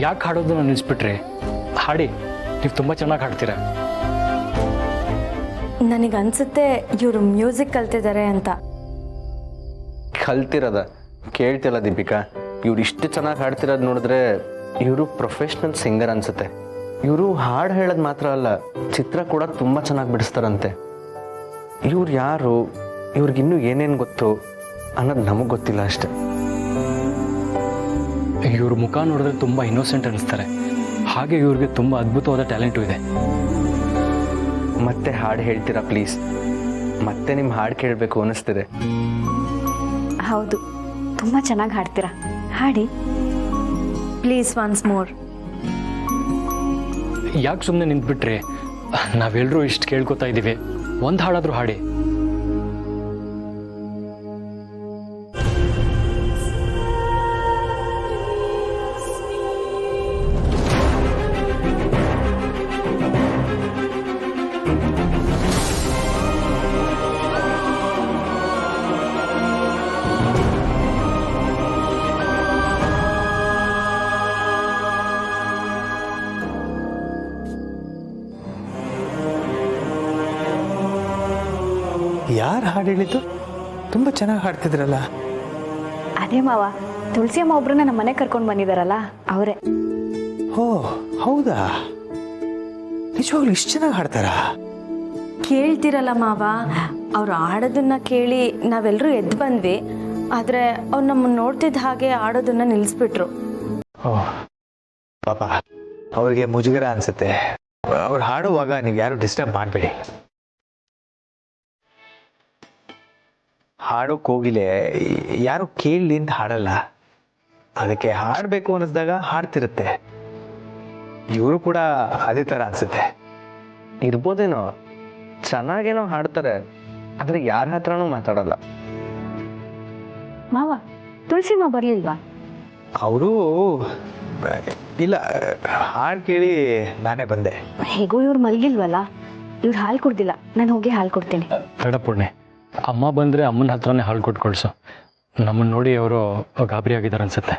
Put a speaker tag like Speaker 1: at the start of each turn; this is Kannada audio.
Speaker 1: ಯಾಕೆ ಹಾಡೋದನ್ನ ನಿಲ್ಲಿಸ್ಬಿಟ್ರಿ? ಹಾಡಿ, ನೀವು ತುಂಬ ಚೆನ್ನಾಗಿ ಹಾಡ್ತೀರಾ.
Speaker 2: ನನಗನ್ಸುತ್ತೆ ಇವರು ಮ್ಯೂಸಿಕ್ ಕಲ್ತಿದ್ದಾರೆ ಅಂತ.
Speaker 3: ಕಲ್ತಿರೋದ ಕೇಳ್ತಿಲ್ಲ ದೀಪಿಕಾ, ಇವ್ರು ಇಷ್ಟು ಚೆನ್ನಾಗಿ ಹಾಡ್ತಿರೋದು ನೋಡಿದ್ರೆ ಇವರು ಪ್ರೊಫೆಷ್ನಲ್ ಸಿಂಗರ್ ಅನ್ಸುತ್ತೆ. ಇವರು ಹಾಡು ಹೇಳೋದು ಮಾತ್ರ ಅಲ್ಲ, ಚಿತ್ರ ಕೂಡ ತುಂಬ ಚೆನ್ನಾಗಿ ಬಿಡಿಸ್ತಾರಂತೆ. ಇವ್ರು ಯಾರು, ಇವ್ರಿಗಿನ್ನೂ ಏನೇನು ಗೊತ್ತು ಅನ್ನೋದು ನಮಗೆ ಗೊತ್ತಿಲ್ಲ ಅಷ್ಟೆ.
Speaker 1: ಇವ್ರ ಮುಖ ನೋಡಿದ್ರೆ ತುಂಬ ಇನ್ನೋಸೆಂಟ್ ಅನ್ನಿಸ್ತಾರೆ. ಹಾಗೆ ಇವ್ರಿಗೆ ತುಂಬ ಅದ್ಭುತವಾದ ಟ್ಯಾಲೆಂಟು ಇದೆ.
Speaker 3: ಮತ್ತೆ ಹಾಡು ಹೇಳ್ತೀರಾ ಪ್ಲೀಸ್? ಮತ್ತೆ ನಿಮ್ಮ ಹಾಡು ಕೇಳಬೇಕು ಅನ್ನಿಸ್ತಿದೆ.
Speaker 4: ಹೌದು, ತುಂಬ ಚೆನ್ನಾಗಿ ಹಾಡ್ತೀರಾ, ಹಾಡಿ
Speaker 2: ಪ್ಲೀಸ್ ಒನ್ಸ್ ಮೋರ್.
Speaker 1: ಯಾಕೆ ಸುಮ್ಮನೆ ನಿಂತ್ಬಿಟ್ರಿ? ನಾವೆಲ್ಲರೂ ಇಷ್ಟು ಕೇಳ್ಕೊತಾ ಇದ್ದೀವಿ, ಒಂದು ಹಾಡಾದರೂ ಹಾಡಿ.
Speaker 5: ಯಾರು ಹಾಡು ಹೇಳಿದ್ದು? ತುಂಬ ಚೆನ್ನಾಗಿ ಹಾಡ್ತಿದ್ರಲ್ಲ.
Speaker 4: ಅದೇ ಮಾವ, ತುಳಸಿ ಅಮ್ಮ ಒಬ್ರನ್ನ ನಮ್ಮ ಮನೆ ಕರ್ಕೊಂಡು ಬಂದಿದ್ದಾರಲ್ಲ ಅವರೇ.
Speaker 5: ಓ ಹೌದಾ? ನಿಜವಾಗ್ಲೂ ಇಷ್ಟು ಚೆನ್ನಾಗಿ ಹಾಡ್ತಾರಾ?
Speaker 2: ಕೇಳ್ತಿರಲ್ಲ ಮಾವ, ಅವ್ರು ಆಡೋದನ್ನ ಕೇಳಿ ನಾವೆಲ್ಲರೂ ಎದ್ದು ಬಂದ್ವಿ. ಆದರೆ ಅವ್ರು ನಮ್ಮನ್ನು ನೋಡ್ತಿದ್ದ ಹಾಗೆ ಆಡೋದನ್ನ ನಿಲ್ಲಿಸ್ಬಿಟ್ರು.
Speaker 5: ಓ ಪಾಪ, ಅವ್ರಿಗೆ ಮುಜುಗರ ಅನ್ಸುತ್ತೆ. ಅವ್ರು ಹಾಡುವಾಗ ನೀವು ಯಾರು ಡಿಸ್ಟರ್ಬ್ ಮಾಡಬೇಡಿ. ಹಾಡೋ ಕೋಗಿಲೆ ಯಾರು ಕೇಳಲಿ ಅಂತ ಹಾಡಲ್ಲ, ಅದಕ್ಕೆ ಹಾಡಬೇಕು ಅನ್ನಿಸ್ದಾಗ ಹಾಡ್ತಿರುತ್ತೆ. ಇವರು ಕೂಡ ಅದೇ ಥರ ಅನ್ಸುತ್ತೆ.
Speaker 3: ಇರ್ಬೋದೇನೋ, ಚೆನ್ನಾಗೇನೋ ಹಾಡ್ತಾರೆ, ಆದರೆ ಯಾರ ಹತ್ರನೂ ಮಾತಾಡಲ್ಲ.
Speaker 4: ಮಾವ, ತುಳಸಿ ಮಾವ ಬರಲಿಲ್ವಾ?
Speaker 5: ಅವರು ಇಲ್ಲ, ಹಾಡು ಕೇಳಿ ನಾನೇ ಬಂದೆ.
Speaker 4: ಹೇಗೋ ಇವ್ರು ಮಲಗಿಲ್ವಲ್ಲ, ಇವ್ರು ಹಾಲು ಕುಡ್ದಿಲ್ಲ. ನಾನು ಹೋಗಿ ಹಾಲು ಕೊಡ್ತೀನಿ.
Speaker 1: ಬೇಡ ಪುಣ್ಯ, ಅಮ್ಮ ಬಂದರೆ ಅಮ್ಮನ ಹತ್ರನೇ ಹಾಲು ಕೊಟ್ಟು ಕಳಿಸು. ನಮ್ಮನ್ನು ನೋಡಿ ಅವರು ಗಾಬರಿ ಆಗಿದ್ದಾರೆ ಅನ್ಸುತ್ತೆ.